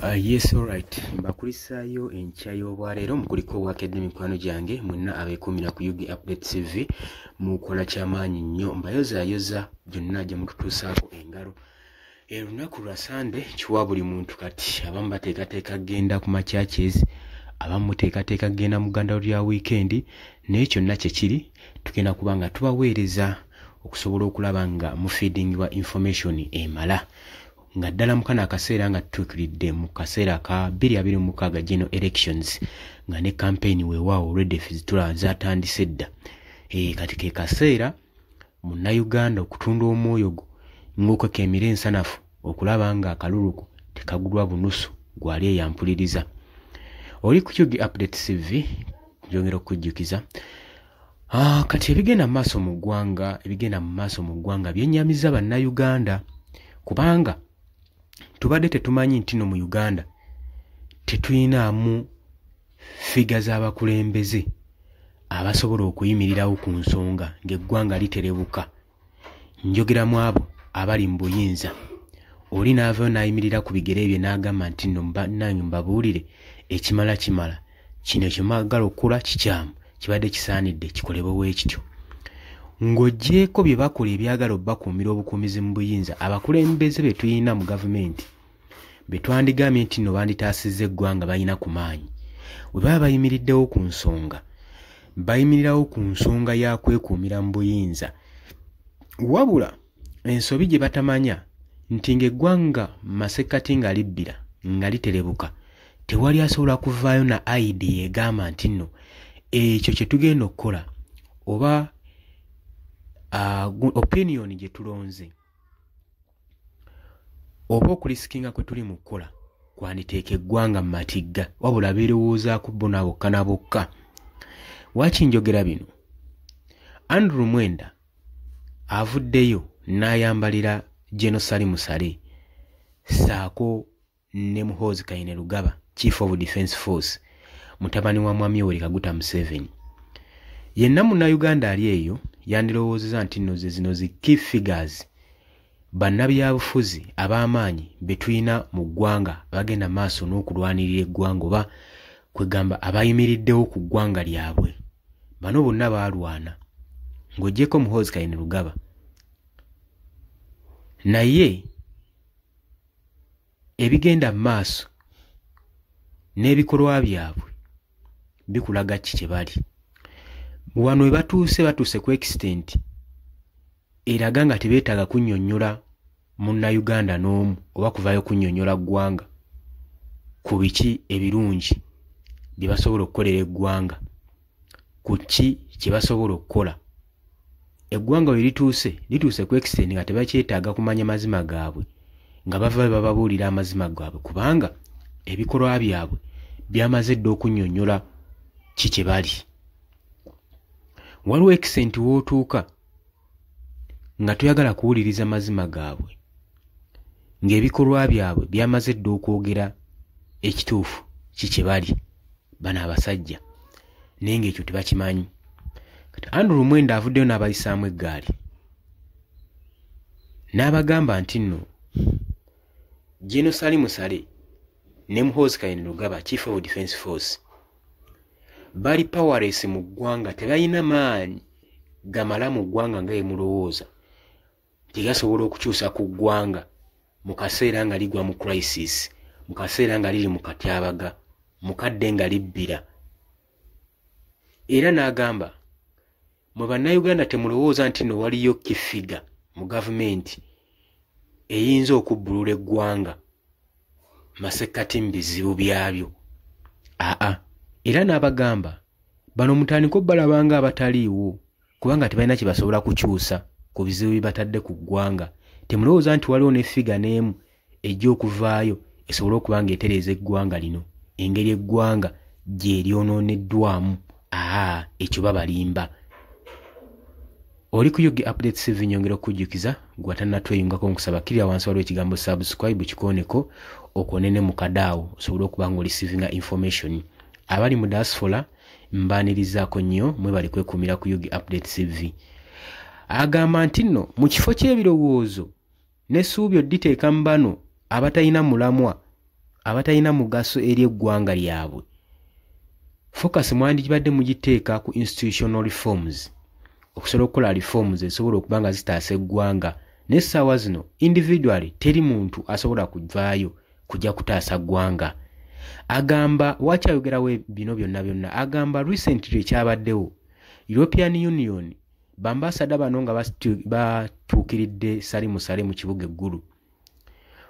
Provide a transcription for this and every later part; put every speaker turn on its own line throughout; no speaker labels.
Yes, alright. Mbakulisaayo enkya y'obwaleero mukuliko obwakedde mikwano gyange mwenna abeekuumira ku UG Update TV mukola kyamaanyi nnyo mbayozaayoza gyonna gye mututuusaako engalo. Olunaku lwa Sande kiwa buli muntu kati abamu bateekateeka kgenda ku makyakezi abamu muteekateeka kgenda mu ggandalo lya wiikendi naye kyonna kye kiri tugenda kuba nga tubaweereza okusobola okulaba nga mufeedingibwa information emala. Nga ddala mukana akaseera nga tutuukiridde mu kaseera ka 2026 general elections nga ne campaign weewaawo already zitula zatandise dda. Kati ke kaseera munnayuganda okutunda omwoyo gwo ng'okweka emira ensanafu okulaba nga akaluluku tekagulwa bunusu gwali eyampuliriza. Oli ku UG Update TV njongera okujjukiza kati ebigenda mu maaso mu ggwanga byennyamiza bannayuganda kubanga tubadde tetumanyi nti no mu Uganda tetuyinaamu figa z'abakulembeze abasobola okuyimirirawo ku nsonga ng'eggwanga literebuka. Njogeramu abo abali mu buyinza. Oli n'avaayo n'ayimirira ku bigere bye n'agamba nti nno nange mbabuulire ekimala kimala kino kyemwagala okukola kikyamu kibadde kisaanidde kikolebwe bwekityo. Ng'oggyeko bye bakola ebyagala obbakuumira obukuumizi mu buyinza abakulembeze be tuyina mu gavumenti be twandigambye nti nno banditaasizza eggwanga balina ku maanyi bwe baba bayimiriddewo ku nsonga bayimirirawo ku nsonga ya kwekuumira mu buyinza wabula ensobi gye batamanya nti ng'eggwanga masekkati nga libbira nga literebuka tewali asobola kuvaayo na idea egamba nti nno ekyo kye tugenda okukola oba opinion gye tulonze oba okulisikinga kwe tuli mu kukola kwanditeeka eggwanga mu matigga wabula birowoozaako bo na bokka na bokka. Waaki njogera bino? Andrew Mwenda avuddeyo n'ayambalira General Salim Saleh ssaako ne Muhoozi Kainerugaba Chief of Defence Force mutabani wa Mwami Yoweri Kaguta Museveni. Yenna munnayuganda ali eyo yandirowoozeza nti nno zino zi key figures bannabyabufuzi ab'amaanyi be tulina mu ggwanga bagenda maaso n'okulwanirira eggwanga oba kwegamba abayimiriddewo ku ggwanga lyabwe. Bano bonna baalwana ng'oggyeko Muhoozi Kainerugaba naye ebigenda mu maaso n'ebikolwa byabwe bikulaga ki kye bali. Wano we batuuse ku extent eraga nga tebeetaaga kunnyonnyola munnayuganda n'omu oba kuvaayo kunnyonnyola ggwanga ku biki ebirungi bye basobola okukolera eggwanga ku ki kye basobola okukola. Eggwanga we lituuse ku extent nga tebakyetaaga kumanya mazima gaabwe nga bavaayo bababuulira amazima gaabwe kubanga ebikolwa byabwe byamaze dda okunnyonnyola ki kye bali. Waliwo extent w'otuuka nga toyagala kuwuliriza mazima gaabwe ng'ebikolwa byabwe byamaze dda okwogera ekituufu ki kye bali bano abasajja naye ng'ekyo tebakimanyi. Kati Andrew Mwenda avuddeyo n'abayisaamu eggaali n'abagamba nti nno General Salim Saleh ne Muhoozi Kainerugaba Chief of Defence Force bali powerless mu ggwanga tebalina maanyi gamala mu ggwanga nga emulowooza tegasobola okukyusa ku ggwanga mu kaseera nga ligwa mu crisis mu kaseera nga liri mu katyabaga mu kadde nga libbira. Era n'agamba mwe bannayuganda temulowooza nti nno waliyo kifiga mu gavumenti eyinza okubbulula eggwanga masekkati mu bizibu byabyo. Era n'abagamba bano mutandika obbalabanga abataliiwo kubanga tebalina kye basobola kukyusa ku bizibu bye batadde ku ggwanga. Temulowooza nti waliwo ne figa n'emu ejja okuvaayo esobole okuba nga etereeza eggwanga lino engeri eggwanga gye lyonooneddwamu. Ekyo babalimba. Oli ku UG Update TV nyongera okujjukiza gwe atannatweyungako nkusaba kirira wansi waliwo ekigambo subscribe kikooneko okwonene mu kadaawo osobole okuba nga olisivinga information. Abali mu diaspora mbaanirizaako nnyo mwe bali kwekuumira ku UG Update TV. Agamba nti nno mu kifo ky'ebirowoozo n'essuubi odditeeka mu bano abatalina mulamwa abatalina mugaso eri eggwanga lyabwe. Focus mwandibadde mugiteeka ku institutional reforms okusobola okukola reforms ezisobola okuba nga zitaasa eggwanga. N'essaawa zino individually teri muntu asobola kuvaayo kujja kutaasa ggwanga. Agamba wakyayogerawo bino byonna agamba recently kyabaddewo European Union bambasada bano nga batuukiridde Sale mu kibuga eggulu.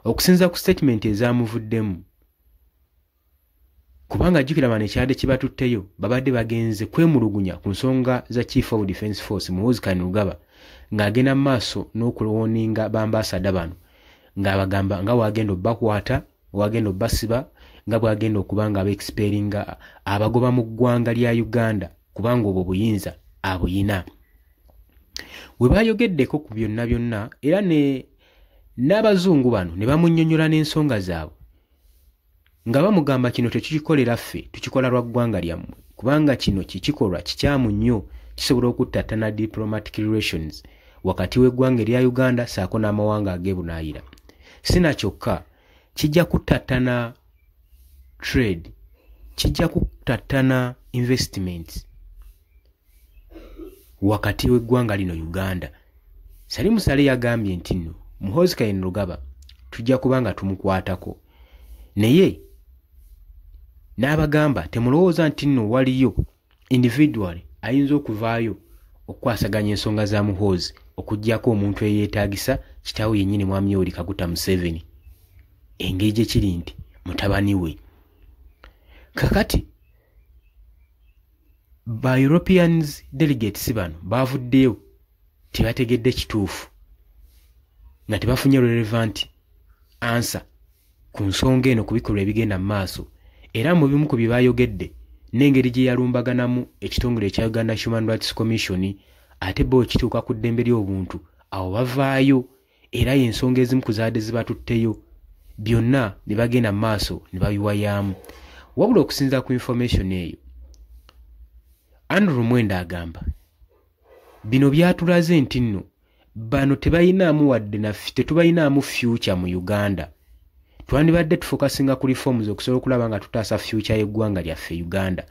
Okusinza ku statement ezamuvuddemu kubanga jjukira bano ekyade kibatutteyo babadde bagenze kwemulugunya ku nsonga za Chief of Defence Force Muhoozi Kainerugaba ng'agenda mu maaso n'okulooninga bambasada bano ng'abagamba nga wagenda obbakwata wagenda obbasiba nga bwagenda okuba nga abeexperinga abagoba mu ggwanga lya Uganda kubanga obwo buyinza abuyina. We bayogeddeko ku byonna era n'abazungu bano ne bamunnyonnyola n'ensonga zaabwe nga bamugamba kino tetukikolera ffe tukikola lwa ggwanga lyammwe kubanga kino kikikolwa kikyamu nnyo kisobola okuttattana diplomatic relations wakati w'eggwanga erya Uganda saako n'amawanga ag'ebunaayira. Sina kyokka kijja kuttattana trade, kijja kuttattana investments wakati w'eggwanga lino Uganda. Sale yagambye nti nno Muhoozi Kainerugaba tujja kuba nga tumukwatako naye n'abagamba temulowooza nti nno waliyo individually ayinza okuvaayo okukwasaganya ensonga za Muhoozi okuggyako omuntu eyeetaagisa kitaawe yennyini Mwami Yoweri Kaguta Museveni engeri gye kiri nti mutabani we. Kakati ba Europeans delegates bano bavuddeyo tebategedde kituufu nga tebafunye relevant answer ku nsonga eno ku bikolwa ebigenda mu maaso era mu bimu ku bye baayogedde n'engeri gye yalumbaganamu ekitongole ekya Uganda Human Rights Commission ate bo kituuka ku ddembe ly'obuntu awo bavaayo era y'ensonga ezimu ku zaadde zibatutteyo byonna ne bagenda mu maaso ne babiwayaamu. Wabula okusinza ku information eyo Andrew Mwenda agamba bino byatulaze nti nno bano tebayinaamu wadde naffe tetubayinaamu future mu Uganda. Twandibadde tufokasinga ku reforms okusobola okulaba nga tutaasa future y'eggwanga lyaffe Uganda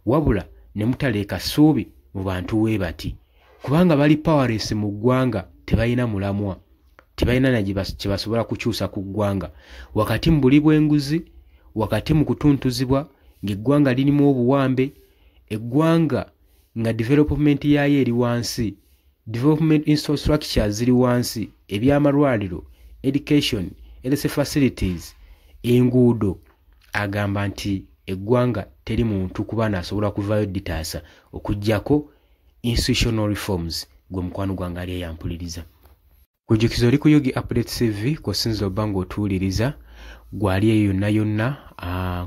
wabula ne mutaleeka ssuubi mu bantu we bati kubanga bali powerless mu ggwanga tebayina mulamwa tebayina na kye basobola kukyusa ku ggwanga wakati mu buli bw'enguzi wakati mu kutuntuzibwa ng'eggwanga lirimu obuwambe eggwanga nga development yayo eri wansi development infrastructure ziri wansi ebyamalwaliro education health facilities enguudo. Agamba nti eggwanga teri muntu kuba nasobola kuvaayo ditaasa okuggyako institutional reforms gwe mukwano gwange ali eyampuliriza. Kujjukiza oli ku Yogi Update TV kosinza obba ng'otuwuliriza gwali eyo yonna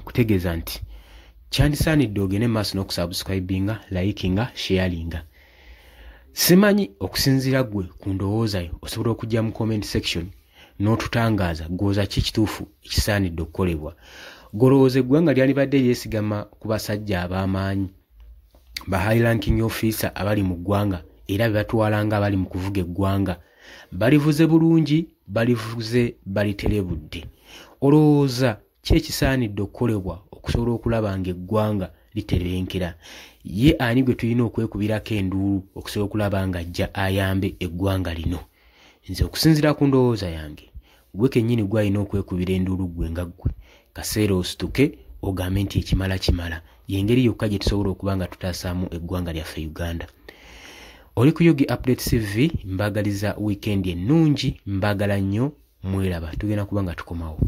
kutegeeza nti kyandisaanidde ogende maaso n'okusubscribinga likinga sharinga. Simanyi okusinziira gwe ku ndowooza yo osobola okujja mu comment section n'otutangaaza gwoza ki kituufu ekisaanidde okukolebwa. Golowooza eggwanga lyandibadde lyesigama ku basajja ab'amaanyi ba high ranking officer abali mu ggwanga era bebatwalanga abali mu kuvuga eggwanga balivuze bulungi balivuze baliterebudde. Olowooza ki ekisaanidde okukolebwa okusobola okulaba ng'eggwanga literenkera? Ye ani gwe tulina okwekubirako enduulu okusobola okulaba nga ajja ayambe eggwanga lino? Nze okusinziira ku ndowooza yange gwe kennyini gwalina okwekubira enduulu gwe nga ggwe kaseera osituke ogambe nti ekimala kimala. Y'engeri yokka gye tusobola okuba nga tutaasaamu eggwanga lyaffe Uganda. Oli ku Yogi Update TV mbagaliza weekend ennungi, mbagala nnyo, mweraba. Tugenda kuba nga tukomawo.